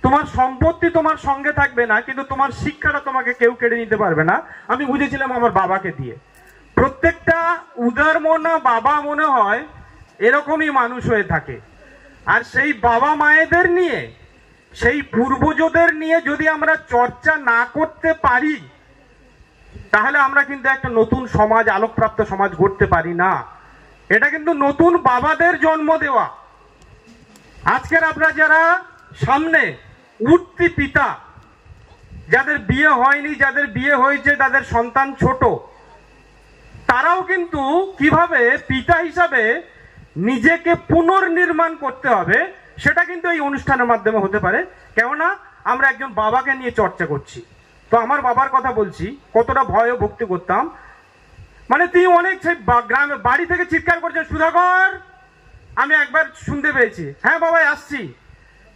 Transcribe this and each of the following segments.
তোমার সম্পত্তি তোমার সঙ্গে থাকবে না, কিন্তু তোমার শিক্ষাটা তোমাকে কেউ কেড়ে নিতে পারবে না। আমি বুঝেছিলাম আমার বাবাকে দিয়ে। প্রত্যেকটা উদার মনা বাবা মনে হয় এরকমই মানুষ হয়ে থাকে। আর সেই বাবা মায়েদের নিয়ে, সেই পূর্বজদের নিয়ে যদি আমরা চর্চা না করতে পারি, তাহলে আমরা কিন্তু একটা নতুন সমাজ, আলোকপ্রাপ্ত সমাজ গড়তে পারি না। এটা কিন্তু নতুন বাবাদের জন্ম দেওয়া। আজকের আপনারা যারা সামনে উঠতি পিতা, যাদের বিয়ে হয়নি, যাদের বিয়ে হয়েছে, তাদের সন্তান ছোট, তারাও কিন্তু কিভাবে পিতা হিসাবে নিজেকে পুনর্নির্মাণ করতে হবে সেটা কিন্তু এই অনুষ্ঠানের মাধ্যমে হতে পারে। কেননা আমরা একজন বাবাকে নিয়ে চর্চা করছি। তো আমার বাবার কথা বলছি, কতটা ভয় ও ভক্তি করতাম। মানে তিনি অনেক সেই গ্রামে বাড়ি থেকে চিৎকার করছেন, সুধাকর। আমি একবার শুনতে পেয়েছি, হ্যাঁ বাবা আসছি।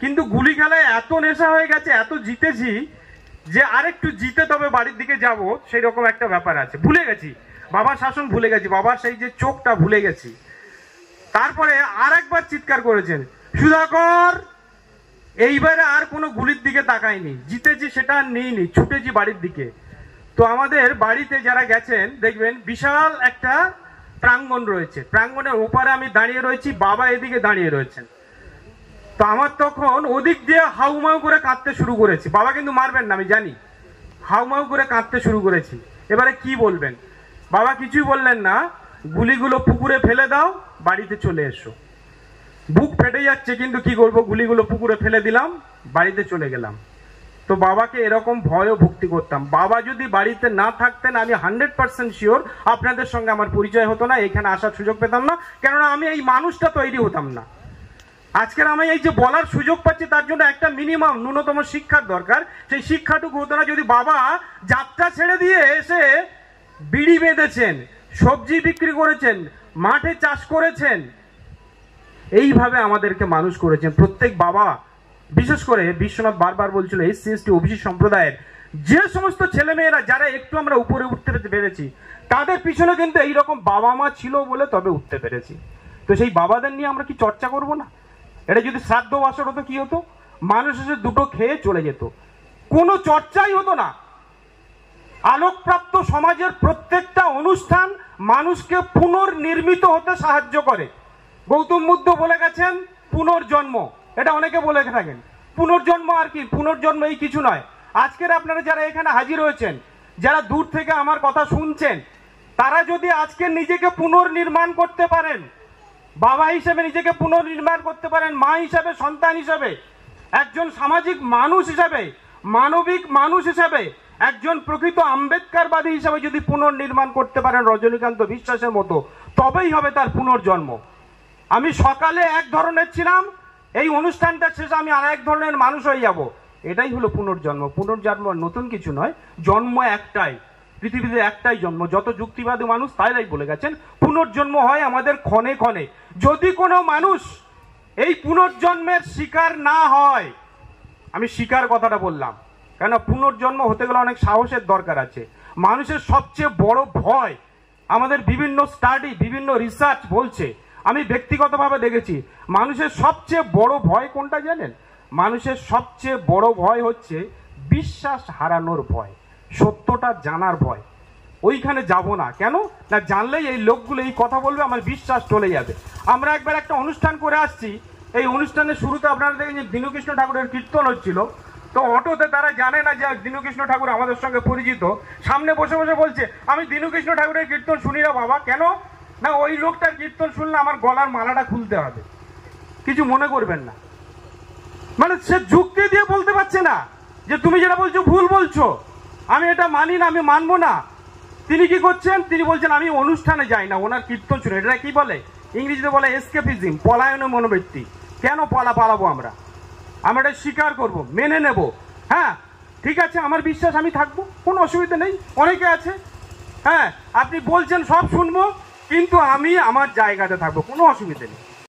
কিন্তু গুলি খেলায় এত নেশা হয়ে গেছে, এত জিতেছি যে আরেকটু জিতে তবে বাড়ির দিকে যাব, সেই রকম একটা ব্যাপার আছে। ভুলে গেছি বাবার শাসন, ভুলে গেছি বাবার সেই যে চোখটা ভুলে গেছি। তারপরে আর একবার চিৎকার করেছেন, সুধাকর। এইবারে আর কোনো গুলির দিকে তাকাইনি, জিতেছি সেটা আর নিইনি, ছুটেছি বাড়ির দিকে। তো আমাদের বাড়িতে যারা গেছেন দেখবেন বিশাল একটা প্রাঙ্গণ রয়েছে, প্রাঙ্গণের ওপারে আমি দাঁড়িয়ে রয়েছি, বাবা এদিকে দাঁড়িয়ে রয়েছেন। তো আমার তখন ওদিক দিয়ে হাউমাউ করে কাঁদতে শুরু করেছি। বাবা কিন্তু মারবেন না আমি জানি, হাউমাউ করে কাঁদতে শুরু করেছি। এবারে কি বলবেন? বাবা কিছুই বললেন না, গুলিগুলো পুকুরে ফেলে দাও, বাড়িতে চলে এসো। বুক ফেটে যাচ্ছে, কিন্তু কি করবো, গুলিগুলো পুকুরে ফেলে দিলাম, বাড়িতে চলে গেলাম। তো বাবাকে এরকম ভয় ও ভক্তি করতাম। বাবা যদি বাড়িতে না থাকতেন, আমি 100% শিওর আপনাদের সঙ্গে আমার পরিচয় হতো না, এখানে আসার সুযোগ পেতাম না। কেননা আমি এই মানুষটা তৈরি হতাম না। আজকের আমি এই যে বলার সুযোগ পাচ্ছি, তার জন্য একটা মিনিমাম ন্যূনতম শিক্ষার দরকার। সেই শিক্ষাটুকু হতো না যদি বাবা যাত্রা ছেড়ে দিয়ে এসে বিড়ি বেঁধেছেন, সবজি বিক্রি করেছেন, মাঠে চাষ করেছেন, এইভাবে আমাদেরকে মানুষ করেছেন। প্রত্যেক বাবা, বিশেষ করে বিশ্বনাথ বারবার বলছিল এসসি এসটি ওবিসি সম্প্রদায়ের যে সমস্ত ছেলেমেয়েরা যারা একটু আমরা উপরে উঠতে পেরেছি, তাদের পিছনে কিন্তু এইরকম বাবা মা ছিল বলে তবে উঠতে পেরেছি। তো সেই বাবাদের নিয়ে আমরা কি চর্চা করব না? এটা যদি শ্রাদ্ধ বাসর হতো কি হতো? মানুষ এসে দুটো খেয়ে চলে যেত, কোনো চর্চাই হতো না। আলোকপ্রাপ্ত সমাজের প্রত্যেকটা অনুষ্ঠান মানুষকে পুনর্নির্মিত হতে সাহায্য করে। গৌতম বুদ্ধ বলে গেছেন পুনর্জন্ম, এটা অনেকে বলে থাকেন। পুনর্জন্ম আর কি? পুনর্জন্ম এই কিছু নয়। আজকের আপনারা যারা এখানে হাজির হয়েছেন, যারা দূর থেকে আমার কথা শুনছেন, তারা যদি আজকে নিজেকে পুনর্নির্মাণ করতে পারেন, বাবা হিসেবে নিজেকে পুনর্নির্মাণ করতে পারেন, মা হিসাবে, সন্তান হিসাবে, একজন সামাজিক মানুষ হিসাবে, মানবিক মানুষ হিসাবে, একজন প্রকৃত আম্বেদকারবাদী হিসাবে যদি পুনর্নির্মাণ করতে পারেন রজনীকান্ত বিশ্বাসের মতো, তবেই হবে তার পুনর্জন্ম। আমি সকালে এক ধরনের ছিলাম, এই অনুষ্ঠানটা শেষে আমি আর এক ধরনের মানুষ হয়ে যাব। এটাই হলো পুনর্জন্ম। পুনর্জন্ম নতুন কিছু নয়, জন্ম একটাই, পৃথিবীতে একটাই জন্ম। যত যুক্তিবাদী মানুষ তাইরাই বলে গেছেন পুনর্জন্ম হয় আমাদের ক্ষণে ক্ষণে। যদি কোনো মানুষ এই পুনর্জন্মের শিকার না হয়, আমি শিকার কথাটা বললাম কেন, পুনর্জন্ম হতে গেলে অনেক সাহসের দরকার আছে। মানুষের সবচেয়ে বড় ভয়, আমাদের বিভিন্ন স্টাডি, বিভিন্ন রিসার্চ বলছে, আমি ব্যক্তিগতভাবে দেখেছি, মানুষের সবচেয়ে বড় ভয় কোনটা জানেন? মানুষের সবচেয়ে বড় ভয় হচ্ছে বিশ্বাস হারানোর ভয়, সত্যটা জানার ভয়। ওইখানে যাব না, কেন না, জানলেই এই লোকগুলো এই কথা বলবে, আমার বিশ্বাস চলে যাবে। আমরা একবার একটা অনুষ্ঠান করে আসছি, এই অনুষ্ঠানের শুরুতে আপনারা দেখেন দীনকৃষ্ণ ঠাকুরের কীর্তন হচ্ছিল। তো অটোতে তারা জানে না যে দীনকৃষ্ণ ঠাকুর আমাদের সঙ্গে পরিচিত, সামনে বসে বসে বলছে আমি দীনকৃষ্ণ ঠাকুরের কীর্তন শুনি না বাবা। কেন না, ওই লোকটার কীর্তন শুনলে আমার গলার মালাটা খুলতে হবে। কিছু মনে করবেন না, মানে সে যুক্তি দিয়ে বলতে পারছে না যে তুমি যেটা বলছো ভুল বলছো, আমি এটা মানি না, আমি মানবো না। তিনি কি করছেন, তিনি বলছেন আমি অনুষ্ঠানে যাই না, ওনার কীর্তন শুনে। এটা কি বলে ইংরেজিতে বলে এসকেপিজম, পলায়নের মনোবৃত্তি। কেন পালাবো আমরা? আমরা এটা স্বীকার করব, মেনে নেব। হ্যাঁ ঠিক আছে, আমার বিশ্বাস, আমি থাকবো, কোনো অসুবিধা নেই। অনেকে আছে, হ্যাঁ আপনি বলছেন সব শুনবো, কিন্তু আমি আমার জায়গাতে থাকবো, কোনো অসুবিধা নেই।